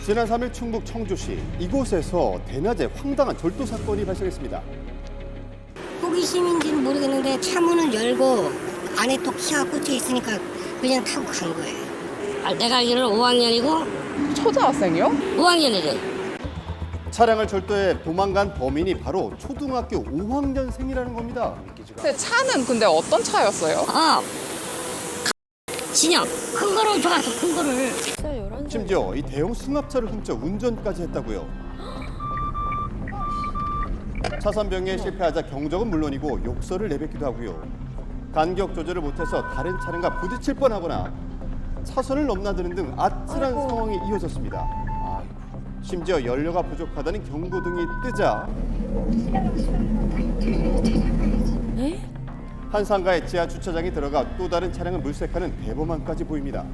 지난 3일 충북 청주시 이곳에서 대낮에 황당한 절도 사건이 발생했습니다. 호기심인지는 모르겠는데 차 문을 열고 안에 또 키가 꽂혀 있으니까 그냥 타고 간 거예요. 내가 알기로는 5학년이고 초등학생이요? 5학년이래. 차량을 절도해 도망간 범인이 바로 초등학교 5학년생이라는 겁니다. 근데 차는 근데 어떤 차였어요? 진영 큰 거로 좋아서 큰 거를. 심지어 이 대형 승합차를 훔쳐 운전까지 했다고요. 차선 변경에 실패하자 경적은 물론이고 욕설을 내뱉기도 하고요. 간격 조절을 못해서 다른 차량과 부딪힐 뻔하거나 차선을 넘나드는 등 아찔한 상황이 이어졌습니다. 심지어 연료가 부족하다는 경고등이 뜨자 한 상가의 지하 주차장에 들어가 또 다른 차량을 물색하는 대범함까지 보입니다.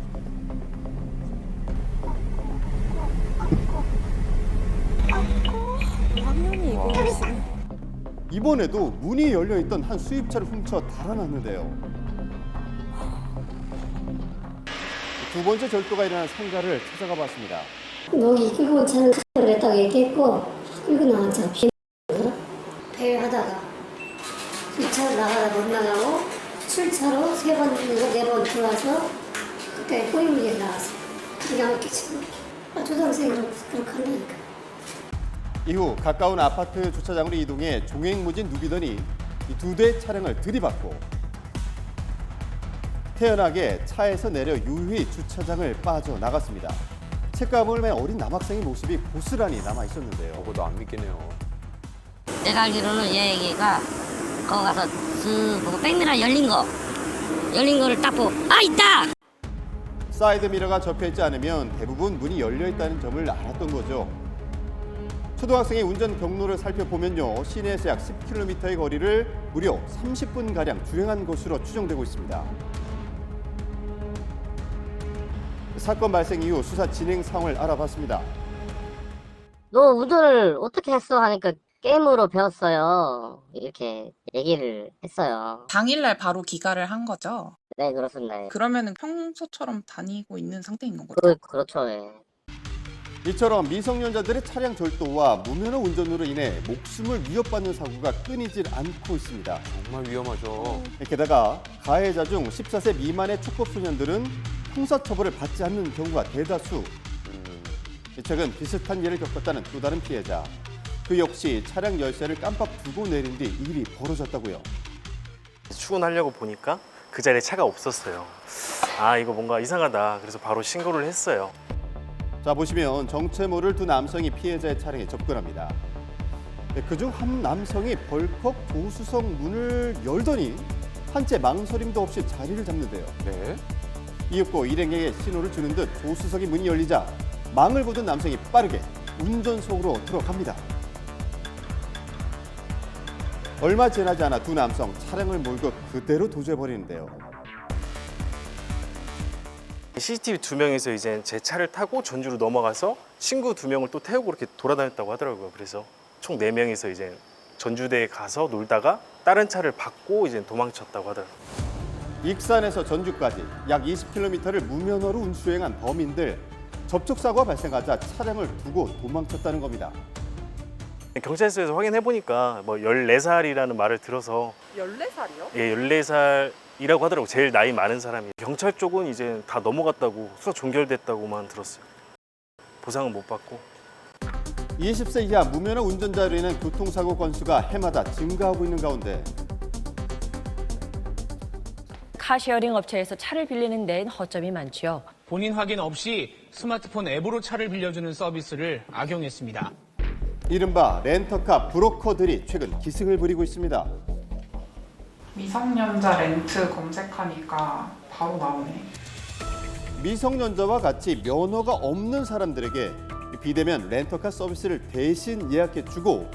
이번에도 문이 열려있던 한 수입차를 훔쳐 달아났는데요. 두 번째 절도가 일어난 상가를 찾아가 봤습니다. 여기 끌고 온 차는 카드를 했다고 얘기했고 끌고 나온 차가 비행거든. 배를 하다가 2차로 나가다 못 나가고 출차로 3번, 4번 들어와서 그때 꼬임이 나왔어요. 기가 막히죠. 초등학생으로 그렇게 한다니까. 이후 가까운 아파트 주차장으로 이동해 종횡무진 누비더니 이 2대의 차량을 들이받고 태연하게 차에서 내려 유유히 주차장을 빠져나갔습니다. 책가방을 맨 어린 남학생의 모습이 고스란히 남아있었는데요. 저거도 안 믿기네요. 내가 알기로는 얘 얘기가 거기 가서 쓱 보고 백미러 열린 거를 딱 보고 있다! 사이드미러가 접혀있지 않으면 대부분 문이 열려있다는 점을 알았던 거죠. 초등학생의 운전 경로를 살펴보면요. 시내에서 약 10km의 거리를 무려 30분가량 주행한 것으로 추정되고 있습니다. 사건 발생 이후 수사 진행 상황을 알아봤습니다. 너 운전을 어떻게 했어? 하니까 게임으로 배웠어요. 이렇게 얘기를 했어요. 당일날 바로 기가를 한 거죠? 네, 그렇습니다. 그러면은 평소처럼 다니고 있는 상태인 건가요? 그렇죠. 예. 이처럼 미성년자들의 차량 절도와 무면허 운전으로 인해 목숨을 위협받는 사고가 끊이질 않고 있습니다. 정말 위험하죠. 게다가 가해자 중 14세 미만의 촉법소년들은 형사처벌을 받지 않는 경우가 대다수. 최근 비슷한 일을 겪었다는 또 다른 피해자. 그 역시 차량 열쇠를 깜빡 두고 내린 뒤 일이 벌어졌다고요. 출근하려고 보니까 그 자리에 차가 없었어요. 이거 뭔가 이상하다. 그래서 바로 신고를 했어요. 자, 보시면 정체 모를 두 남성이 피해자의 차량에 접근합니다. 그중 한 남성이 벌컥 조수석 문을 열더니 한채 망설임도 없이 자리를 잡는데요. 네. 이윽고 일행에게 신호를 주는 듯 조수석이 문이 열리자 망을 보던 남성이 빠르게 운전석으로 들어갑니다. 얼마 지나지 않아 두 남성 차량을 몰고 그대로 도주해버리는데요. CCTV 2명에서 이제 제 차를 타고 전주로 넘어가서 친구 2명을 또 태우고 이렇게 돌아다녔다고 하더라고요. 그래서 총 4명이서 이제 전주대에 가서 놀다가 다른 차를 받고 이제 도망쳤다고 하더라고요. 익산에서 전주까지 약 20km를 무면허로 운수행한 범인들. 접촉사고가 발생하자 차량을 두고 도망쳤다는 겁니다. 경찰서에서 확인해보니까 뭐 14살이라는 말을 들어서 14살이요? 예, 14살이라고 하더라고요. 제일 나이 많은 사람이. 경찰 쪽은 이제 다 넘어갔다고 수사 종결됐다고만 들었어요. 보상은 못 받고. 20세 이하 무면허 운전자로 인한 교통사고 건수가 해마다 증가하고 있는 가운데 카쉐어링 업체에서 차를 빌리는 데엔 허점이 많지요. 본인 확인 없이 스마트폰 앱으로 차를 빌려주는 서비스를 악용했습니다. 이른바 렌터카 브로커들이 최근 기승을 부리고 있습니다. 미성년자 렌트 검색하니까 바로 나오네. 미성년자와 같이 면허가 없는 사람들에게 비대면 렌터카 서비스를 대신 예약해주고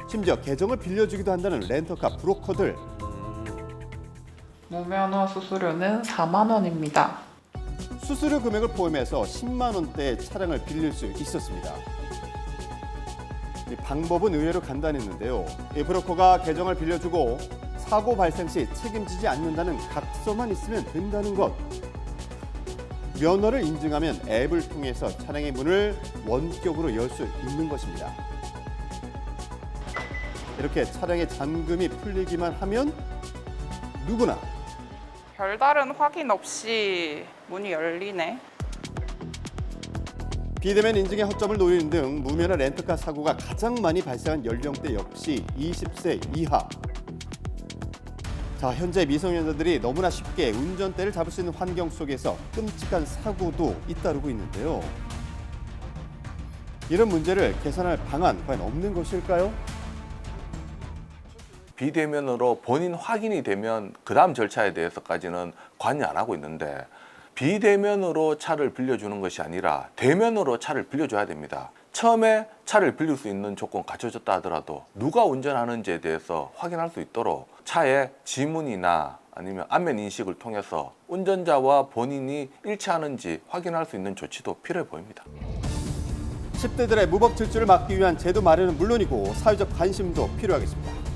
심지어 계정을 빌려주기도 한다는 렌터카 브로커들. 무면허 수수료는 4만 원입니다. 수수료 금액을 포함해서 10만 원대의 차량을 빌릴 수 있었습니다. 이 방법은 의외로 간단했는데요. 이 브로커가 계정을 빌려주고 사고 발생 시 책임지지 않는다는 각서만 있으면 된다는 것. 면허를 인증하면 앱을 통해서 차량의 문을 원격으로 열 수 있는 것입니다. 이렇게 차량의 잠금이 풀리기만 하면 누구나 별다른 확인 없이 문이 열리네. 비대면 인증의 허점을 노리는 등 무면허 렌터카 사고가 가장 많이 발생한 연령대 역시 20세 이하. 자, 현재 미성년자들이 너무나 쉽게 운전대를 잡을 수 있는 환경 속에서 끔찍한 사고도 잇따르고 있는데요. 이런 문제를 개선할 방안 과연 없는 것일까요? 비대면으로 본인 확인이 되면 그 다음 절차에 대해서까지는 관여 안 하고 있는데 비대면으로 차를 빌려주는 것이 아니라 대면으로 차를 빌려줘야 됩니다. 처음에 차를 빌릴 수 있는 조건 갖춰졌다 하더라도 누가 운전하는지에 대해서 확인할 수 있도록 차의 지문이나 아니면 안면 인식을 통해서 운전자와 본인이 일치하는지 확인할 수 있는 조치도 필요해 보입니다. 10대들의 무법 질주를 막기 위한 제도 마련은 물론이고 사회적 관심도 필요하겠습니다.